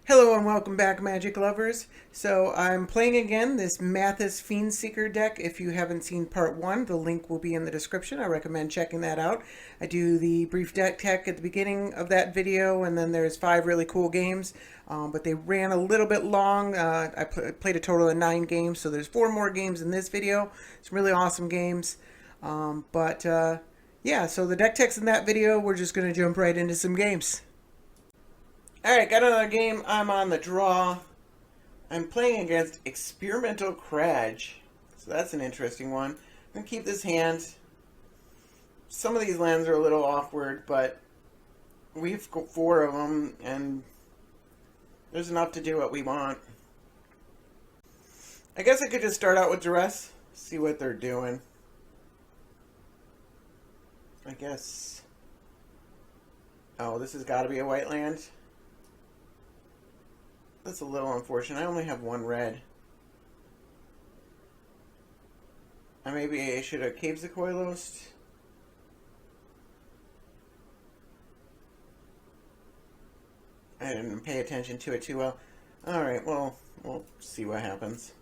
Hello and welcome back, Magic lovers. So I'm playing again this Mathas Fiend Seeker deck. If you haven't seen part 1, the link will be in the description. I recommend checking that out. I do the brief deck tech at the beginning of that video, and then there's 5 really cool games. But they ran a little bit long. I played a total of 9 games, so there's 4 more games in this video. Some really awesome games. Yeah, so the deck tech's in that video. We're just going to jump right into some games. Alright, got another game. I'm on the draw. I'm playing against Experimental Kraj. So that's an interesting one. I'm going to keep this hand. Some of these lands are a little awkward, but we've got 4 of them, and there's enough to do what we want. I guess I could just start out with Duress, see what they're doing. I guess... Oh, this has got to be a white land. That's a little unfortunate. I only have 1 red. Maybe I should have Caves of Koilos. I didn't pay attention to it too well. Alright, well, we'll see what happens.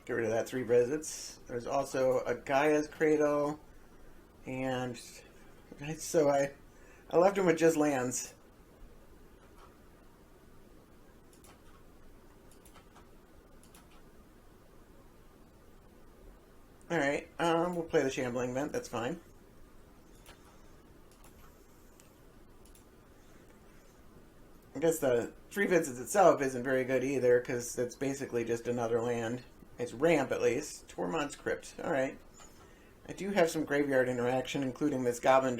Get rid of that 3 visits. There's also a Gaia's Cradle. And so I left him with just lands. Alright, we'll play the Shambling Vent, that's fine. I guess the 3 visits itself isn't very good either, because it's basically just another land. It's ramp, at least. Tormod's Crypt, alright. I do have some graveyard interaction, including this Goblin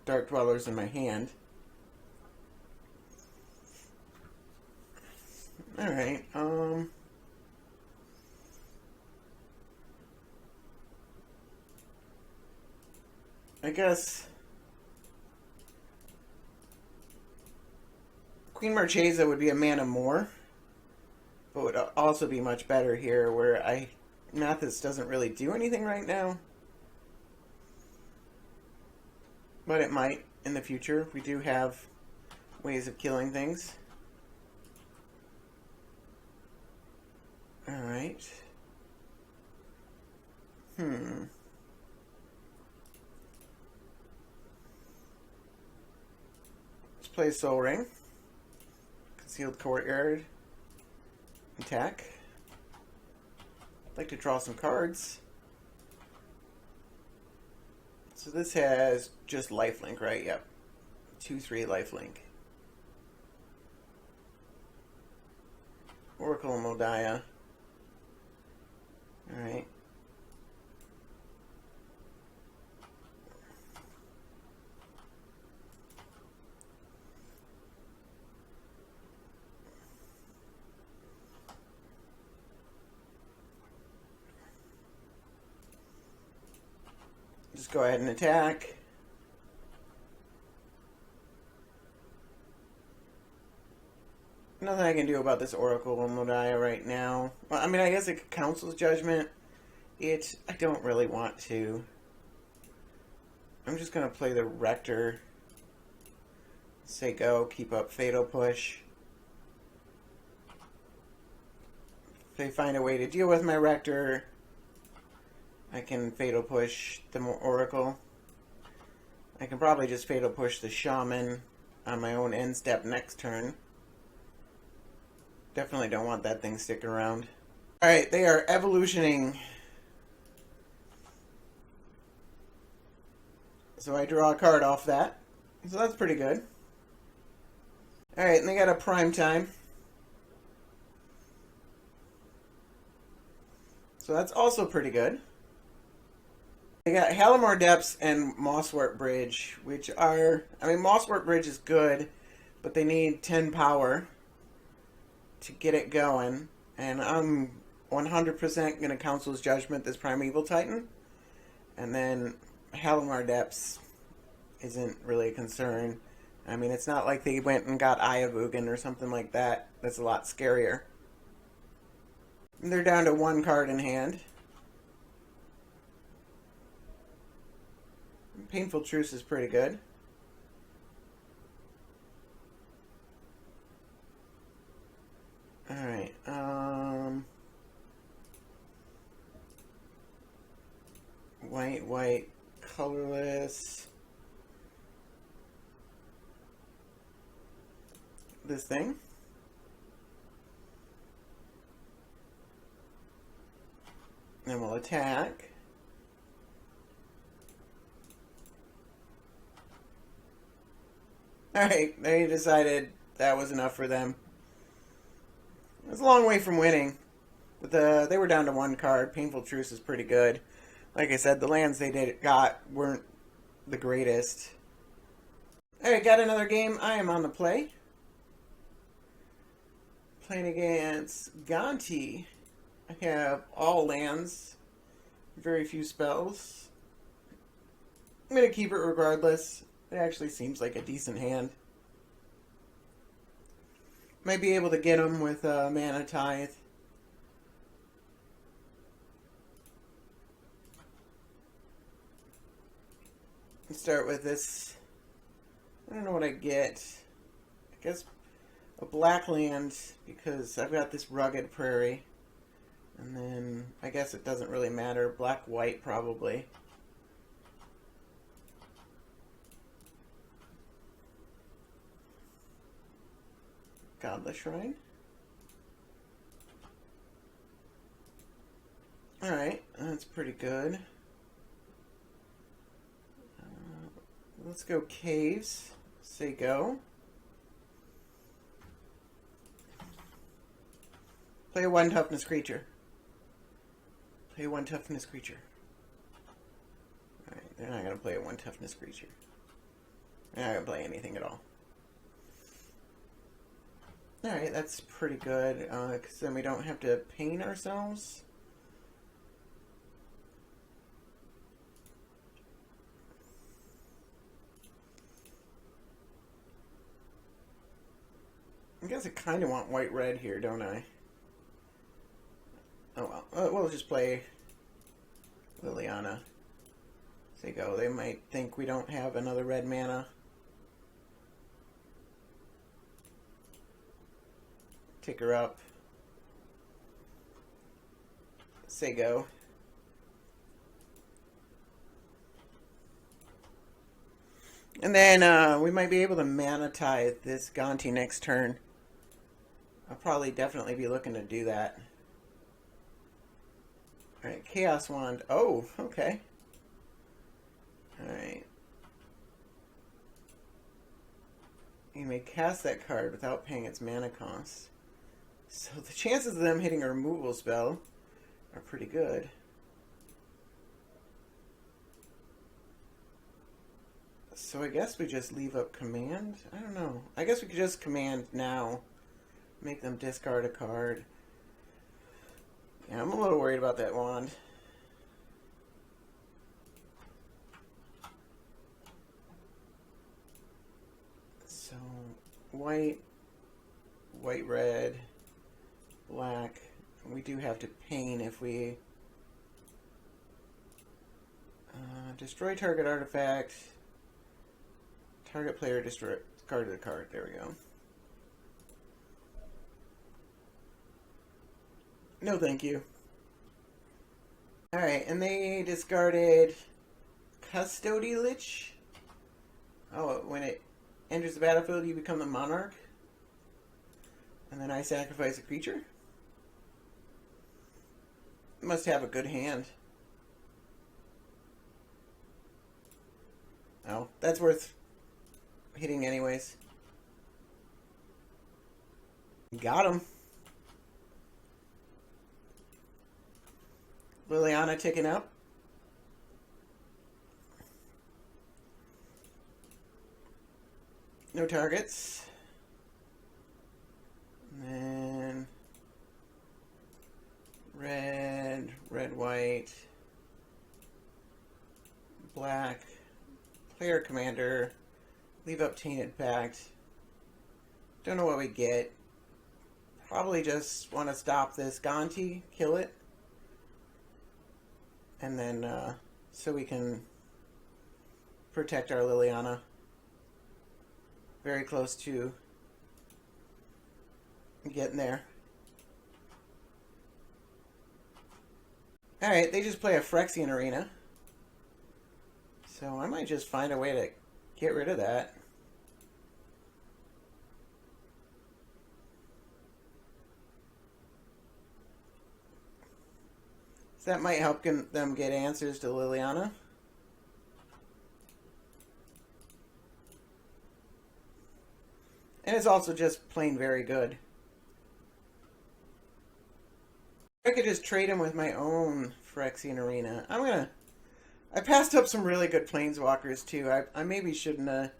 Dark Dwellers in my hand. Alright, I guess Queen Marchesa would be a mana more, but would also be much better here, where Mathas doesn't really do anything right now. But it might in the future. We do have ways of killing things. Alright. Let's play Soul Ring. Concealed Courtyard. Attack. I'd like to draw some cards. So this has just lifelink, right? Yep. 2/3 lifelink. Oracle Modia. Alright. Just go ahead and attack. Nothing I can do about this Oracle Modia right now. Well, I mean, I guess it could Council's Judgment. I don't really want to. I'm just going to play the Rector. Say go, keep up Fatal Push. If they find a way to deal with my Rector, I can Fatal Push the Oracle. I can probably just Fatal Push the Shaman on my own end step next turn. Definitely don't want that thing sticking around. Alright, they are evolutioning. So I draw a card off that. So that's pretty good. Alright, and they got a Prime Time. So that's also pretty good. They got Halimar Depths and Mosswort Bridge, which are... I mean, Mosswort Bridge is good, but they need 10 power to get it going. And I'm 100% going to Council's Judgment this Primeval Titan. And then Halimar Depths isn't really a concern. I mean, it's not like they went and got Eye of Ugin or something like that. That's a lot scarier. And they're down to 1 card in hand. Painful Truce is pretty good. white, colorless. This thing. Then we'll attack. Alright, they decided that was enough for them. It was a long way from winning. But they were down to one card. Painful Truce is pretty good. Like I said, the lands they got weren't the greatest. Alright, got another game. I am on the play. Playing against Gonti. I have all lands. Very few spells. I'm going to keep it regardless. It actually seems like a decent hand. Might be able to get them with Mana Tithe. Let's start with this. I don't know what I get. I guess a black land because I've got this rugged prairie. And then I guess it doesn't really matter. Black-white probably. Godless Shrine. Alright, that's pretty good. Let's go Caves. Say go. Play a 1 toughness creature. Play a 1 toughness creature. Alright, they're not going to play a 1 toughness creature. They're not going to play anything at all. Alright, that's pretty good, because then we don't have to pain ourselves. I guess I kind of want white-red here, don't I? Oh well, we'll just play Liliana. There you go. They might think we don't have another red mana. Take her up. Say go. And then we might be able to Mana Tithe this Gonti next turn. I'll probably definitely be looking to do that. Alright, Chaos Wand. Oh, okay. Alright. You may cast that card without paying its mana cost. So the chances of them hitting a removal spell are pretty good. So I guess we just leave up command? I don't know. I guess we could just command now. Make them discard a card. Yeah, I'm a little worried about that wand. So, white, red, black. We do have to pain if we destroy target artifact. Target player discarded the card. There we go. No, thank you. Alright, and they discarded Custody Lich. Oh, when it enters the battlefield, you become the monarch. And then I sacrifice a creature. Must have a good hand. Oh, that's worth hitting anyways. Got him. Liliana ticking up. No targets. And then red, white, black, player commander, leave up Tainted Pact. Don't know what we get. Probably just want to stop this Gonti, kill it. And then, so we can protect our Liliana. Very close to getting there. Alright, they just play a Phyrexian Arena. So I might just find a way to get rid of that. So that might help them get answers to Liliana. And it's also just plain very good. I could just trade him with my own Phyrexian Arena. I passed up some really good Planeswalkers too. I maybe shouldn't have.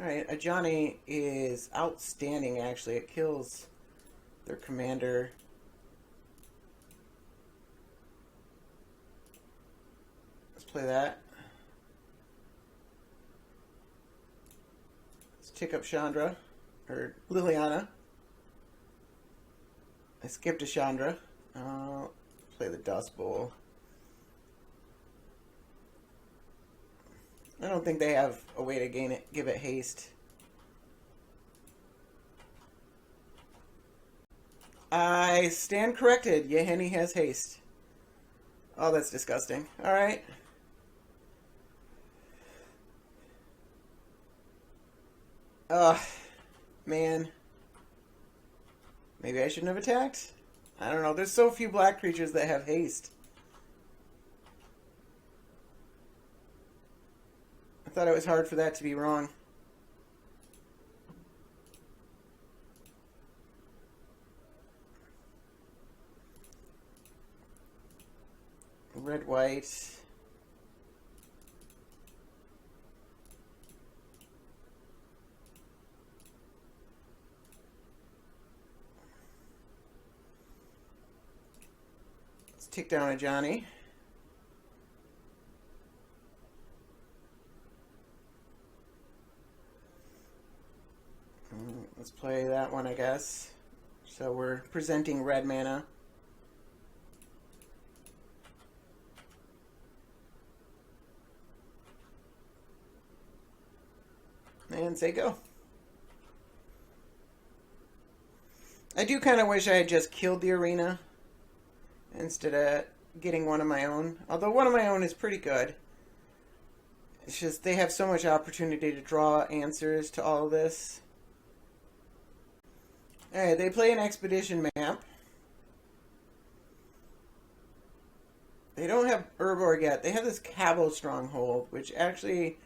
Alright, a Johnny is outstanding actually. It kills their commander. Let's play that. Let's tick up Chandra. Or Liliana. I skipped a Chandra. Play the Dust Bowl. I don't think they have a way to give it haste. I stand corrected. Yeheni has haste. Oh, that's disgusting. Alright. Ugh. Man. Maybe I shouldn't have attacked? I don't know. There's so few black creatures that have haste. I thought it was hard for that to be wrong. Red, white. Let's tick down a Johnny. Let's play that one, I guess. So we're presenting red mana. And say go. I do kind of wish I had just killed the arena instead of getting one of my own. Although one of my own is pretty good. It's just they have so much opportunity to draw answers to all of this. Alright, they play an expedition map. They don't have Urborg yet. They have this Cabo Stronghold, which actually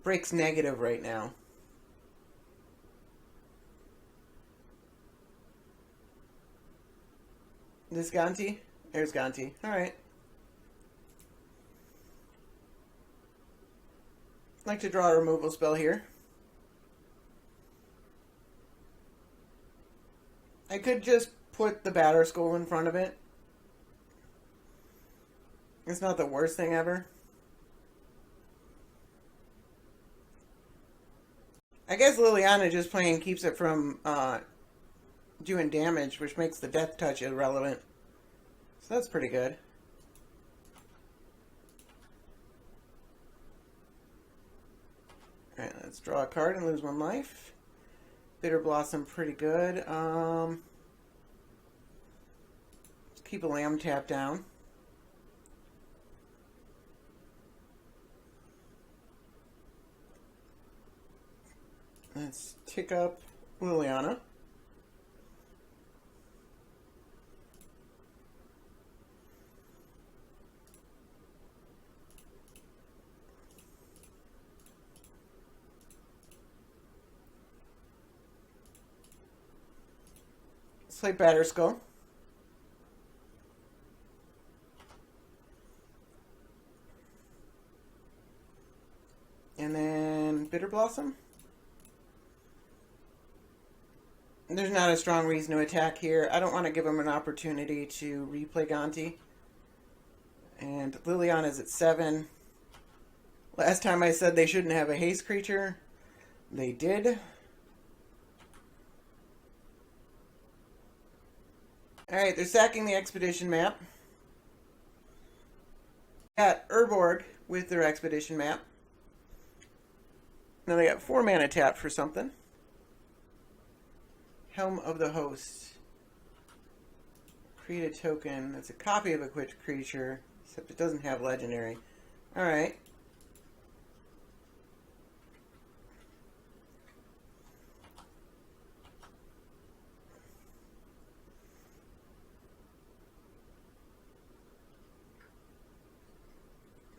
breaks negative right now. This Gonti? There's Gonti. Alright. I'd like to draw a removal spell here. I could just put the Batter Skull in front of it. It's not the worst thing ever. I guess Liliana just playing keeps it from doing damage, which makes the Death Touch irrelevant. So that's pretty good. Alright, let's draw a card and lose 1 life. Bitter Blossom, pretty good. Let's keep a Lamb Tap down. Let's tick up Liliana. Let's play Batterskull. And then Bitter Blossom. There's not a strong reason to attack here. I don't want to give him an opportunity to replay Gonti. And Liliana's at 7. Last time I said they shouldn't have a haste creature. They did. Alright, they're sacking the expedition map. Got Urborg with their expedition map. Now they got 4 mana tapped for something. Helm of the Host. Create a token that's a copy of a quick creature. Except it doesn't have legendary. Alright.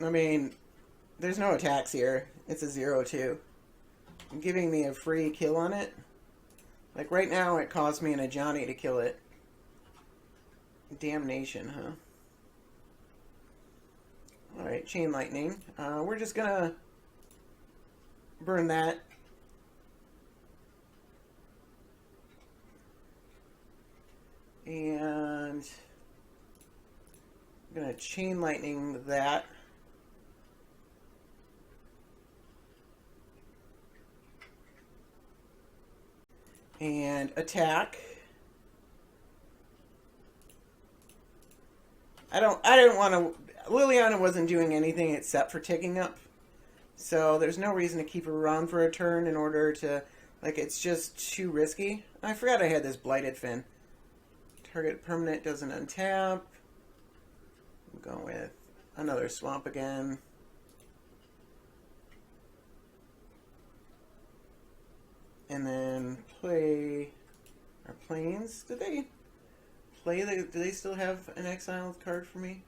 I mean, there's no attacks here. It's a 0-2. Giving me a free kill on it. Like right now it costs me an Ajani to kill it. Damnation, huh? Alright, Chain Lightning. We're just gonna burn that. And I'm gonna Chain Lightning that. And attack. I didn't want to... Liliana wasn't doing anything except for ticking up. So there's no reason to keep her around for a turn in order to... Like, it's just too risky. I forgot I had this Blighted Fin. Target permanent doesn't untap. I'm going with another Swamp again. And then play our Plains. Did they play do they still have an exiled card for me?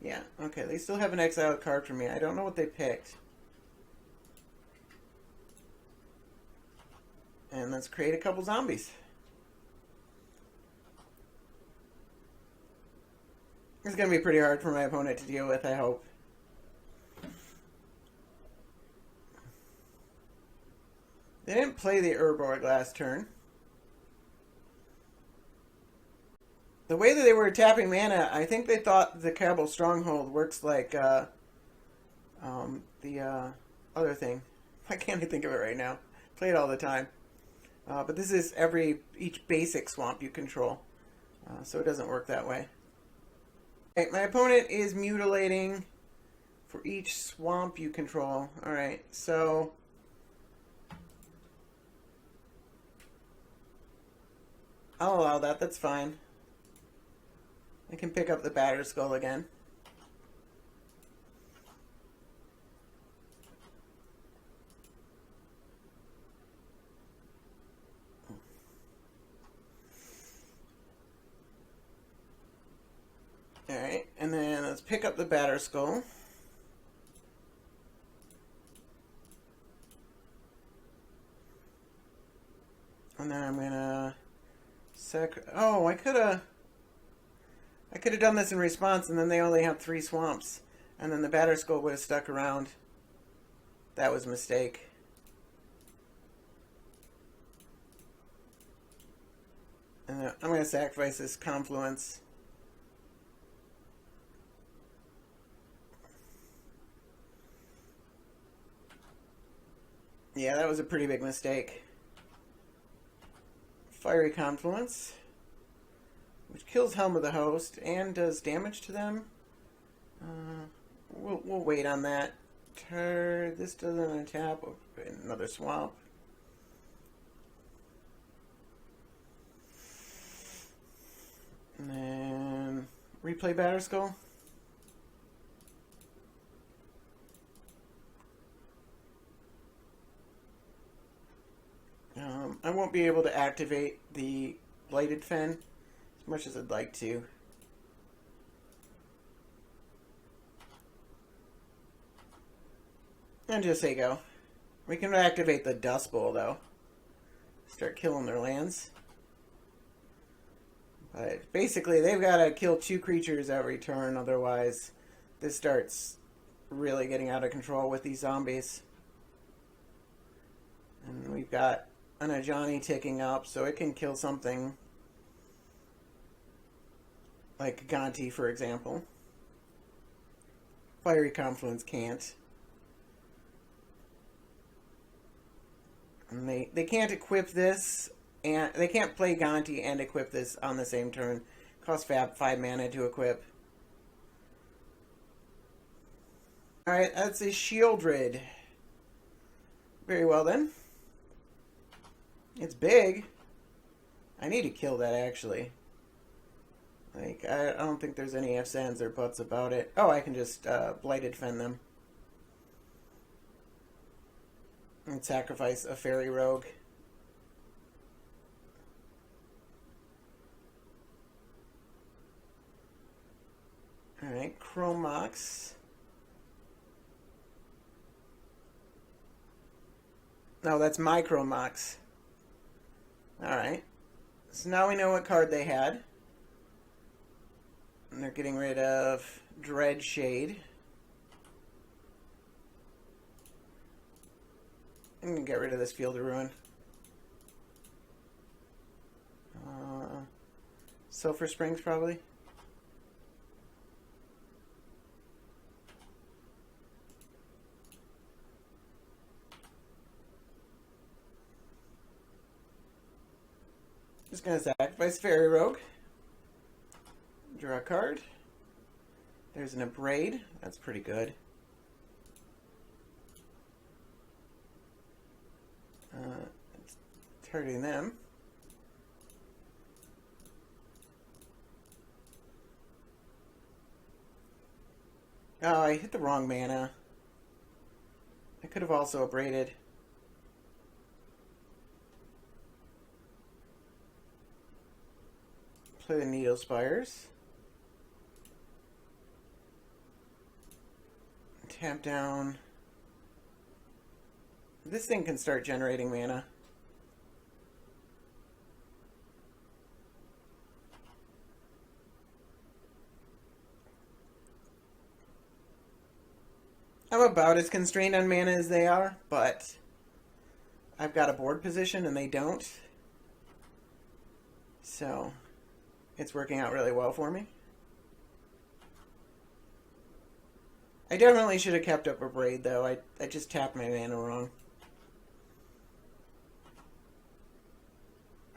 Yeah, okay, they still have an exiled card for me. I don't know what they picked. And let's create a couple zombies. It's going to be pretty hard for my opponent to deal with, I hope. They didn't play the Urborg last turn. The way that they were tapping mana, I think they thought the Cabal Stronghold works like the other thing. Why can't I think of it right now? Play it all the time. But this is each basic swamp you control. So it doesn't work that way. Okay, my opponent is mutilating for each swamp you control. Alright, so... I'll allow that, that's fine. I can pick up the Battered Skull again. Alright, and then let's pick up the Battered Skull. And then I'm gonna... Oh, I could have done this in response, and then they only have 3 swamps. And then the Battered Skull would have stuck around. That was a mistake. And then I'm going to sacrifice this Confluence. Yeah, that was a pretty big mistake. Fiery Confluence, which kills Helm of the Host and does damage to them. We'll wait on that. This doesn't untap. Another Swamp. And then replay Battered Skull. I won't be able to activate the Blighted Fin as much as I'd like to. And just say go. We can activate the Dust Bowl though. Start killing their lands. But basically they've got to kill 2 creatures every turn, otherwise this starts really getting out of control with these zombies. And we've got an Ajani ticking up, so it can kill something like Gonti, for example. Fiery Confluence can't. And they can't equip this, and they can't play Gonti and equip this on the same turn. Costs 5 mana to equip. Alright, that's a Shieldred. Very well then. It's big. I need to kill that, actually. Like, I don't think there's any ifs, ands, or buts about it. Oh, I can just Blighted Fen them. And sacrifice a Fairy Rogue. Alright, Chromox. No, that's my Chromox. Alright. So now we know what card they had. And they're getting rid of Dreadshade. I'm going to get rid of this Field of Ruin. Sulphur Springs, probably. Just going to sacrifice Fairy Rogue. Draw a card. There's an Abrade. That's pretty good. It's targeting them. Oh, I hit the wrong mana. I could have also Abraded. Play the Needle Spires. Tap down. This thing can start generating mana. I'm about as constrained on mana as they are, but I've got a board position and they don't. So it's working out really well for me. I definitely should have kept up a Braid, though. I just tapped my mana wrong.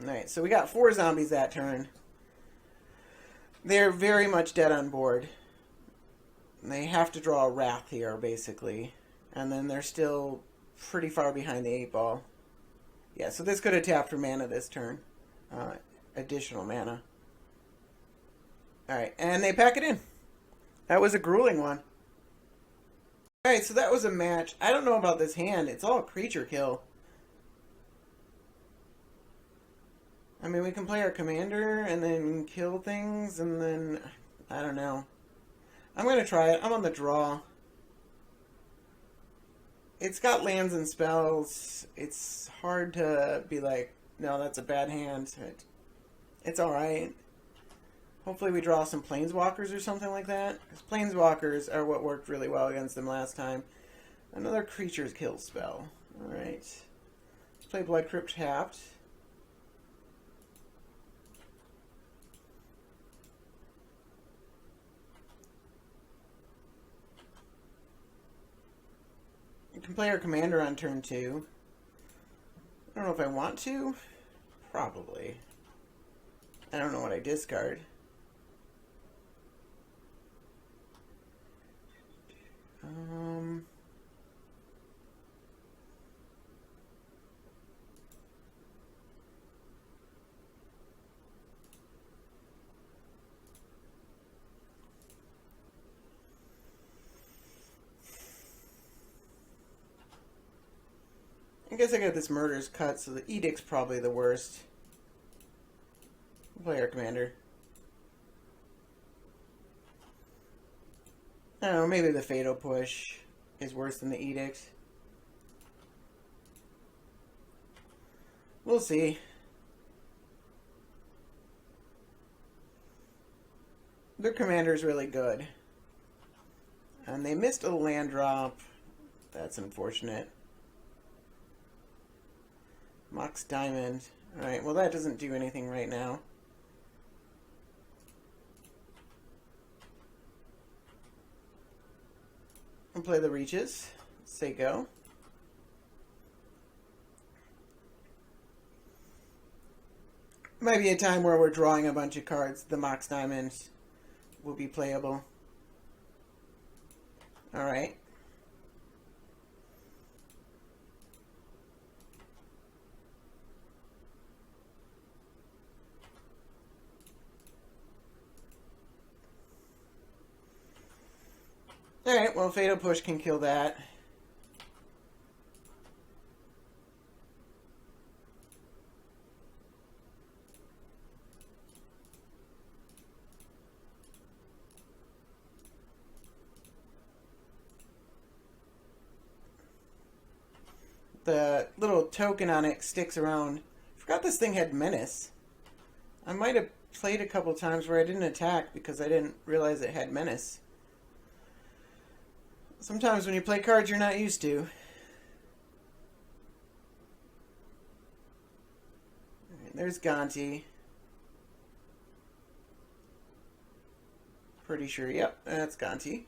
Alright, so we got 4 zombies that turn. They're very much dead on board. They have to draw a Wrath here, basically. And then they're still pretty far behind the 8-ball. Yeah, so this could have tapped for mana this turn. Additional mana. Alright, and they pack it in. That was a grueling one. Alright, so that was a match. I don't know about this hand. It's all creature kill. I mean, we can play our commander and then kill things, and then... I don't know. I'm going to try it. I'm on the draw. It's got lands and spells. It's hard to be like, no, that's a bad hand. It's alright. Hopefully we draw some Planeswalkers or something like that. Because Planeswalkers are what worked really well against them last time. Another creature's kill spell. Alright. Let's play Blood Crypt tapped. You can play our commander on turn 2. I don't know if I want to. Probably. I don't know what I discard. I guess I got this Murder's Cut, so the Edict's probably the worst. Play our commander. I don't know, maybe the Fatal Push is worse than the Edict. We'll see. Their commander's really good. And they missed a land drop. That's unfortunate. Mox Diamond. Alright, well that doesn't do anything right now. I'll play the Reaches. Say go. Might be a time where we're drawing a bunch of cards. The Mox Diamond will be playable. Alright. Alright, well, Fatal Push can kill that. The little token on it sticks around. Forgot this thing had Menace. I might have played a couple times where I didn't attack because I didn't realize it had Menace. Sometimes when you play cards you're not used to. Right, there's Gonti. Pretty sure, yep, that's Gonti.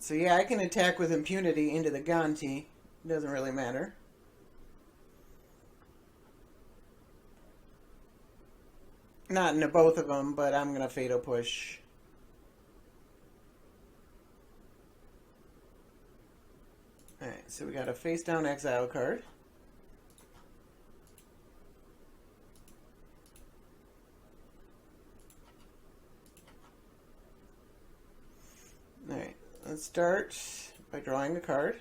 So yeah, I can attack with impunity into the Gonti. Doesn't really matter. Not into both of them, but I'm going to Fatal Push. Alright, so we got a face down exile card. Alright, let's start by drawing a card.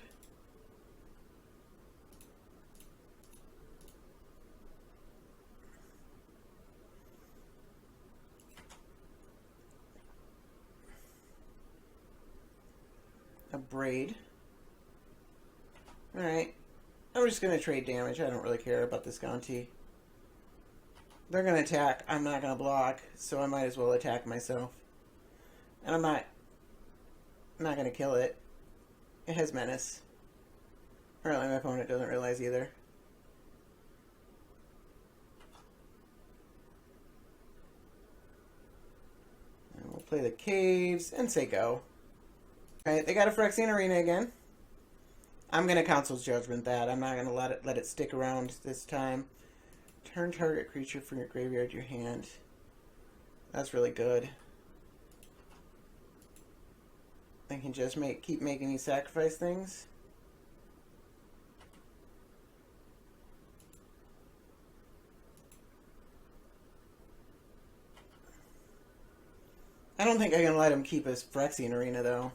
A Braid. Alright. I'm just going to trade damage. I don't really care about this Gonti. They're going to attack. I'm not going to block, so I might as well attack myself. And I'm not going to kill it. It has Menace. Apparently my opponent doesn't realize either. And we'll play the Caves and say go. Alright, they got a Phyrexian Arena again. I'm going to Council's Judgment that. I'm not going to let it stick around this time. Turn target creature from your graveyard to your hand. That's really good. I can just keep making me sacrifice things. I don't think I can let him keep his Phyrexian Arena though.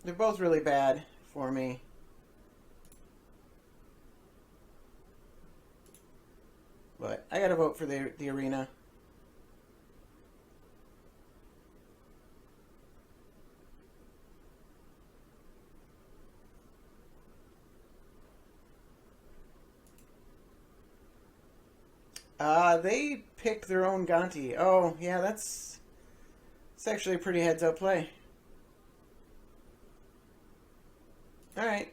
They're both really bad for me. But I gotta vote for the arena. They picked their own Gonti. Oh, yeah, it's actually a pretty heads-up play. Alright.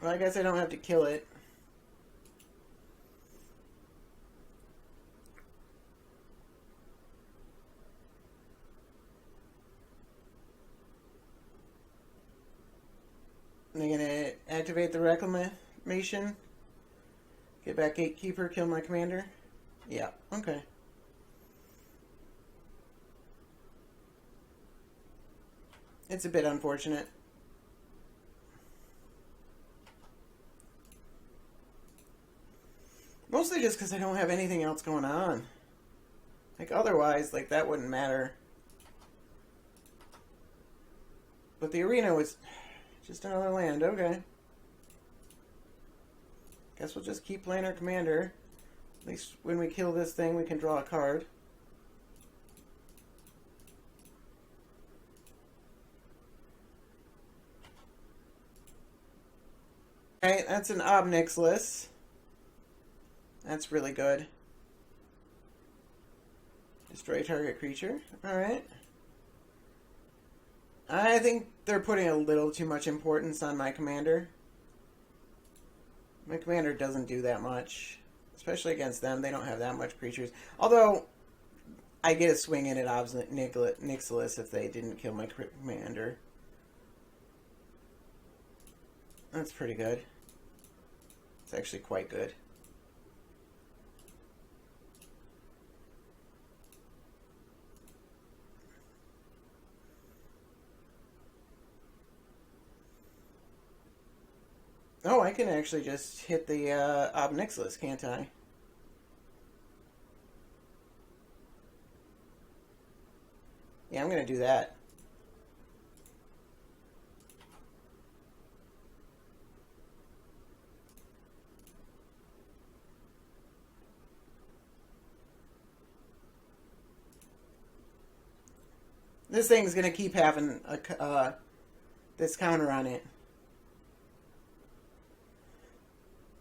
Well, I guess I don't have to kill it. They're gonna activate the Reclamation. Get back Gatekeeper, kill my commander? Yeah, okay. It's a bit unfortunate. Mostly just because I don't have anything else going on. Like, otherwise, like, that wouldn't matter. But the arena was just another land, okay. Guess we'll just keep playing our commander. At least when we kill this thing, we can draw a card. Alright, that's an Obnixilis. That's really good. Destroy target creature. Alright. I think they're putting a little too much importance on my commander. My commander doesn't do that much. Especially against them. They don't have that much creatures. Although, I get a swing in at Obnixilis if they didn't kill my commander. That's pretty good. It's actually quite good. Oh, I can actually just hit the Ob Nixilis, can't I? Yeah, I'm going to do that. This thing's going to keep having this counter on it.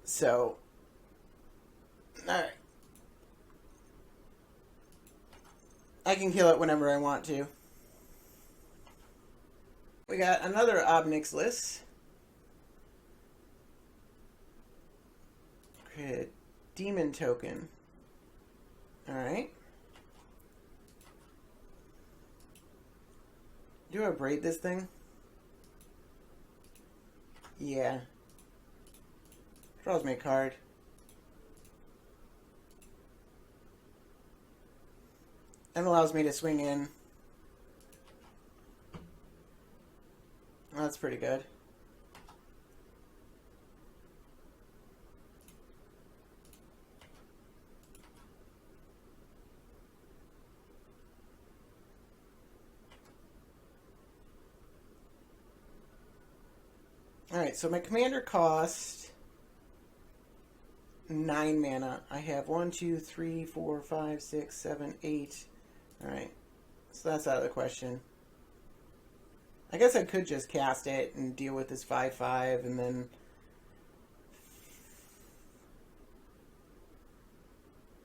So, alright. I can kill it whenever I want to. We got another Ob Nixilis. Create a demon token. Alright. Do I braid this thing? Yeah. Draws me a card. And allows me to swing in. Well, that's pretty good. Alright, so my commander cost 9 mana. I have 1, 2, 3, 4, 5, 6, 7, 8. Alright, so that's out of the question. I guess I could just cast it and deal with this 5/5 and then...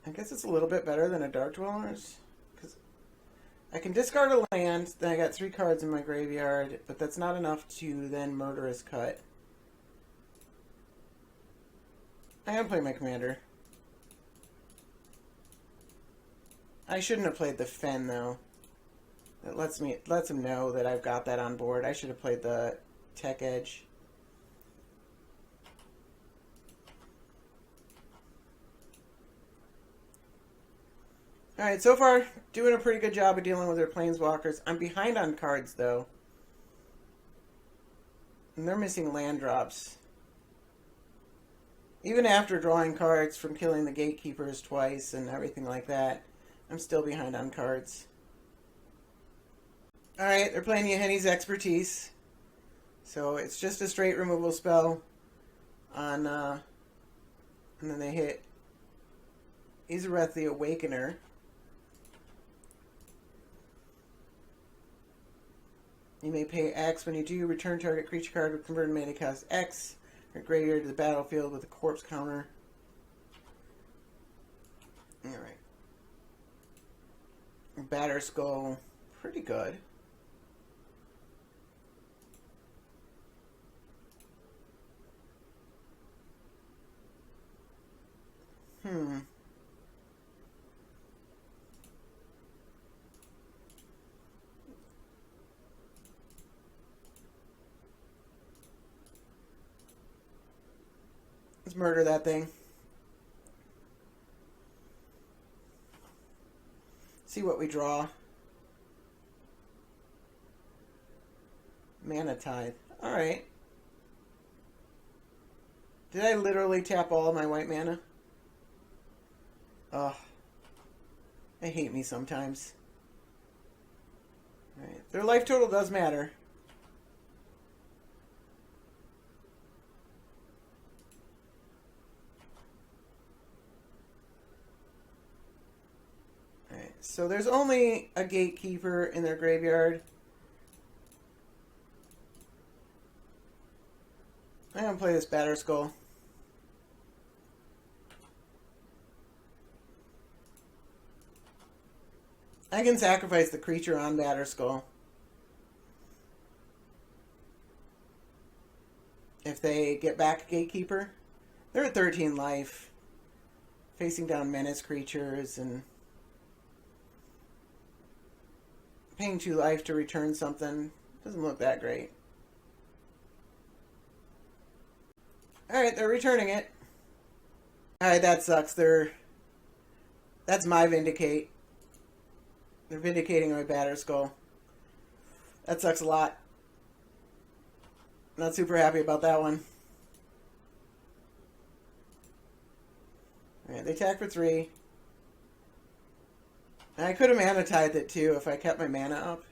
I guess it's a little bit better than a Dark Dwellers. Because I can discard a land, then I got 3 cards in my graveyard, but that's not enough to then Murderous Cut. I am playing my commander. I shouldn't have played the Fen, though. It lets him know that I've got that on board. I should have played the Tech Edge. Alright, so far, doing a pretty good job of dealing with their Planeswalkers. I'm behind on cards, though. And they're missing land drops. Even after drawing cards from killing the Gatekeepers twice and everything like that, I'm still behind on cards. Alright, they're playing Yahenni's Expertise. So it's just a straight removal spell on, and then they hit Izareth the Awakener. You may pay X. When you do, return target creature card with converted mana cost X or greater to the battlefield with a corpse counter. Alright. Batter Skull, pretty good. Let's murder that thing. See what we draw. Mana Tithe. Alright. Did I literally tap all of my white mana? Ugh. They hate me sometimes. Alright. Their life total does matter. Alright. So there's only a Gatekeeper in their graveyard. I'm going to play this Batter Skull. I can sacrifice the creature on Batter Skull. If they get back Gatekeeper, they're at 13 life. Facing down menace creatures and paying 2 life to return something doesn't look that great. Alright, they're returning it. Alright, that sucks. That's my Vindicate. They're vindicating my Batter Skull. That sucks a lot. Not super happy about that one. Alright, they attack for 3. And I could have mana tithed it too if I kept my mana up.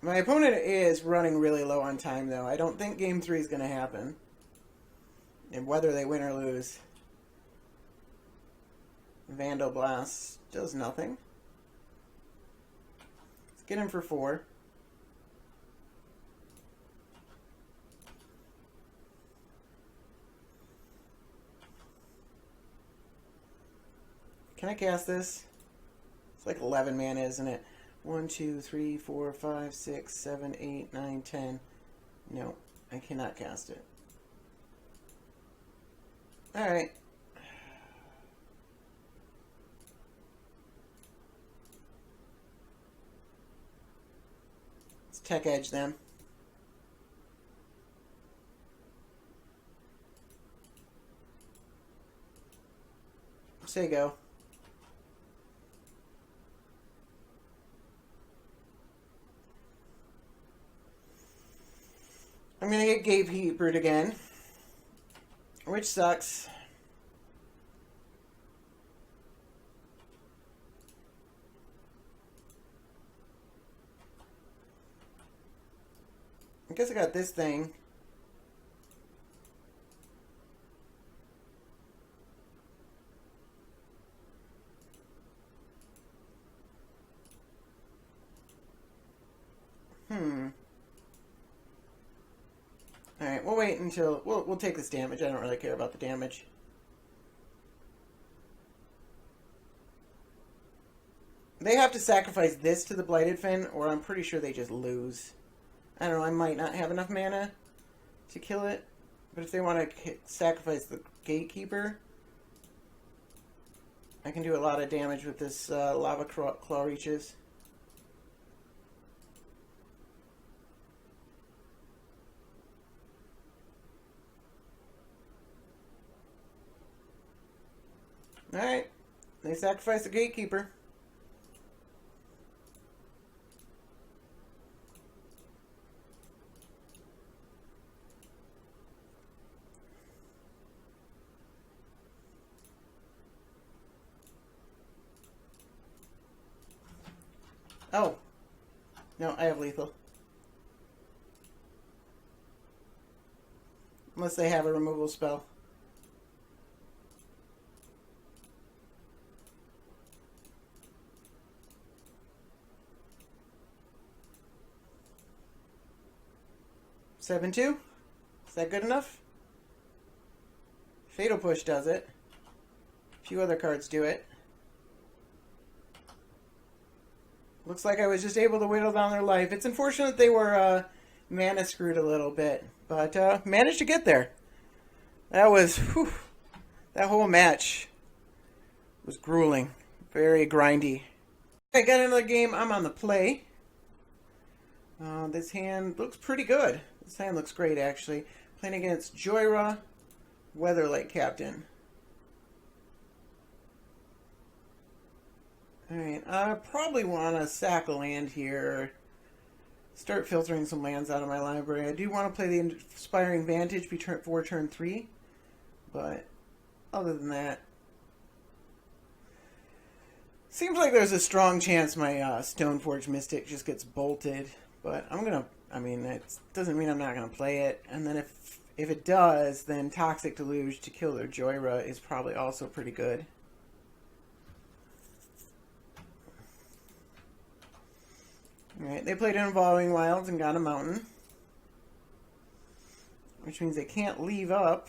My opponent is running really low on time though. I don't think game 3 is going to happen. And whether they win or lose. Vandal Blast does nothing. Let's get him for 4. Can I cast this? It's like 11 mana, isn't it? 1, 2, 3, 4, 5, 6, 7, 8, 9, 10. No, I cannot cast it. Alright. Let's Tech Edge them. Say go. I'm going to get Gatekeepered again, which sucks. I guess I got this thing. Alright, we'll wait until... We'll take this damage. I don't really care about the damage. They have to sacrifice this to the Blighted Fin, or I'm pretty sure they just lose. I don't know, I might not have enough mana to kill it. But if they want to sacrifice the Gatekeeper, I can do a lot of damage with this Lava Claw Reaches. Alright, they sacrifice the Gatekeeper. Oh. No, I have lethal. Unless they have a removal spell. Seven two? Is that good enough? Fatal Push does it. A few other cards do it. Looks like I was just able to whittle down their life. It's unfortunate they were mana screwed a little bit, but managed to get there. That was, whew, that whole match was grueling. Very grindy. I got another game. I'm on the play. This hand looks pretty good. This hand looks great, actually. Playing against Jhoira, Weatherlight Captain. Alright, I probably want to sack a land here. Start filtering some lands out of my library. I do want to play the Inspiring Vantage before turn 3. But, other than that... Seems like there's a strong chance my Stoneforge Mystic just gets bolted. But I'm going to... I mean, it doesn't mean I'm not going to play it. And then if it does, then Toxic Deluge to kill their Jhoira is probably also pretty good. Alright, they played Involving Wilds and got a mountain. Which means they can't leave up.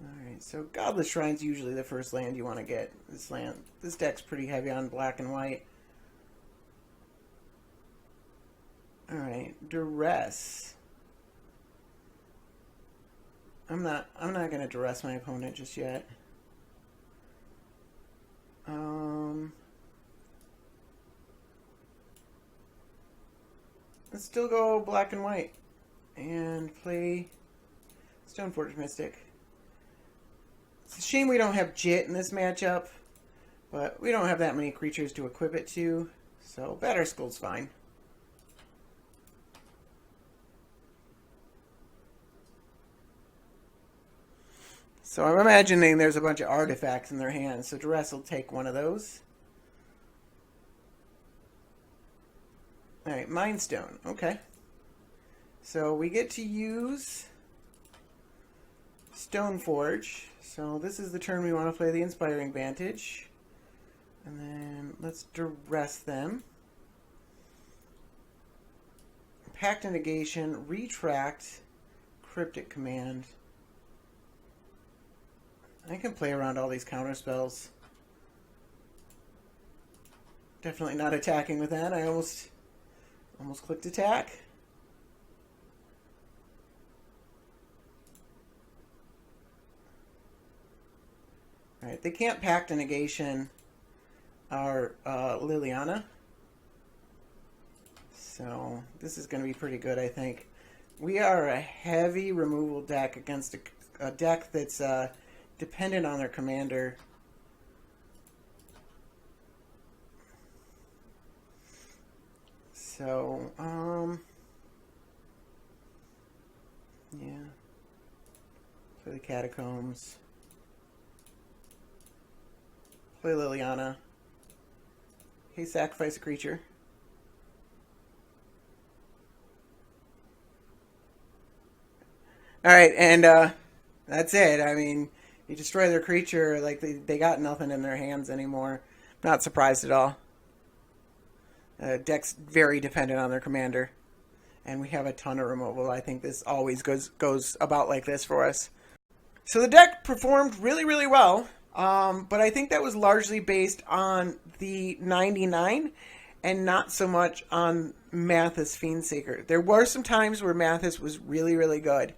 Alright, so Godless Shrine's usually the first land you want to get. This deck's pretty heavy on black and white. Alright, Duress. I'm not gonna duress my opponent just yet. Let's still go black and white and play Stoneforge Mystic. It's a shame we don't have Jit in this matchup, but we don't have that many creatures to equip it to, so Batterskull's fine. So I'm imagining there's a bunch of artifacts in their hands, so Duress will take one of those. Alright, Mind Stone. Okay. So we get to use Stoneforge. So this is the turn we want to play the Inspiring Vantage. And then let's Duress them. Pact and Negation, Retract, Cryptic Command. I can play around all these counter spells. Definitely not attacking with that. I almost clicked attack. Alright, they can't Pact a Negation our Liliana. So this is going to be pretty good, I think. We are a heavy removal deck against a deck that's dependent on their commander. So, yeah. Play the Catacombs. Play Liliana. Hey, sacrifice a creature. Alright, and that's it. I mean, you destroy their creature, like they got nothing in their hands anymore. Not surprised at all. Deck's very dependent on their commander. And we have a ton of removal. I think this always goes about like this for us. So the deck performed really, really well. But I think that was largely based on the 99 and not so much on Mathas Fiendseeker. There were some times where Mathas was really, really good.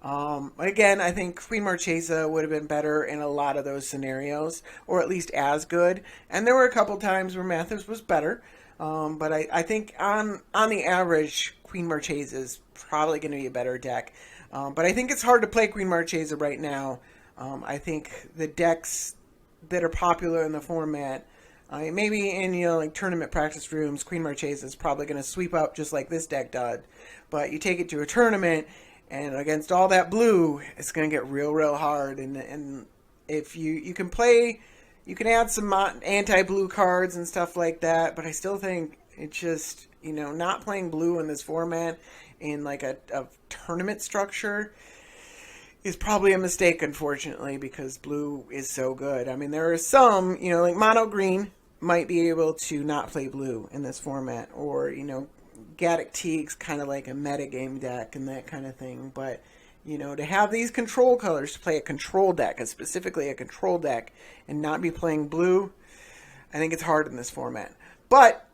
Again, I think Queen Marchesa would have been better in a lot of those scenarios, or at least as good. And there were a couple times where Mathas was better. But I think on the average, Queen Marchesa is probably going to be a better deck. But I think it's hard to play Queen Marchesa right now. I think the decks that are popular in the format, maybe in like tournament practice rooms, Queen Marchesa is probably going to sweep up just like this deck did. But you take it to a tournament, and against all that blue, it's going to get real, real hard. And if you can play, you can add some anti-blue cards and stuff like that. But I still think it's just, not playing blue in this format in like a tournament structure is probably a mistake, unfortunately, because blue is so good. I mean, there are some, like mono green might be able to not play blue in this format, or, Gaddock Teague's kind of like a metagame deck and that kind of thing. But, to have these control colors to play a control deck, and specifically a control deck, and not be playing blue, I think it's hard in this format. But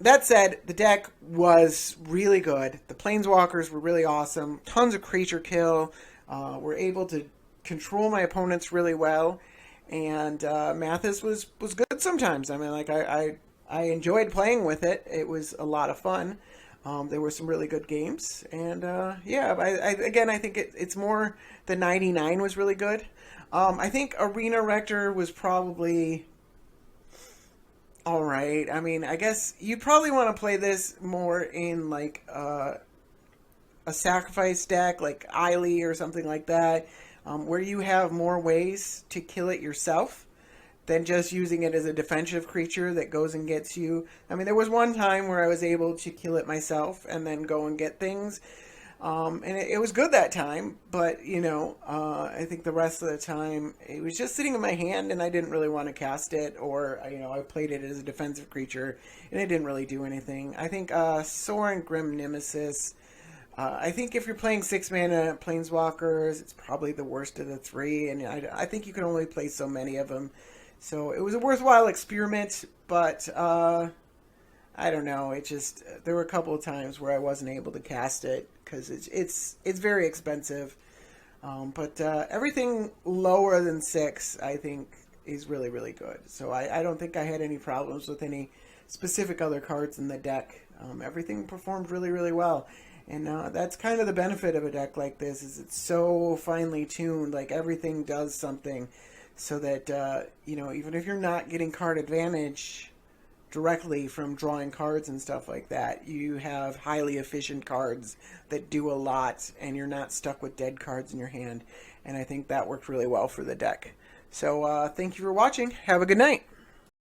that said, the deck was really good. The Planeswalkers were really awesome. Tons of creature kill. Were able to control my opponents really well. And Mathas was good sometimes. I mean, like I enjoyed playing with it. It was a lot of fun. There were some really good games. And yeah, I think it's more the 99 was really good. I think Arena Rector was probably all right. I mean, I guess you probably want to play this more in like a sacrifice deck like Eiley or something like that, where you have more ways to kill it yourself than just using it as a defensive creature that goes and gets you. I mean, there was one time where I was able to kill it myself and then go and get things. And it was good that time, but, I think the rest of the time it was just sitting in my hand and I didn't really want to cast it, or, I played it as a defensive creature and it didn't really do anything. I think Sorin Grim Nemesis, I think if you're playing 6-mana Planeswalkers, it's probably the worst of the three, and I think you can only play so many of them. So it was a worthwhile experiment, but I don't know. It just, there were a couple of times where I wasn't able to cast it because it's very expensive. But everything lower than 6, I think, is really, really good. So I don't think I had any problems with any specific other cards in the deck. Everything performed really, really well. And that's kind of the benefit of a deck like this, is it's so finely tuned. Like, everything does something, so that, you know, even if you're not getting card advantage directly from drawing cards and stuff like that, you have highly efficient cards that do a lot, and you're not stuck with dead cards in your hand. And I think that worked really well for the deck. So thank you for watching. Have a good night.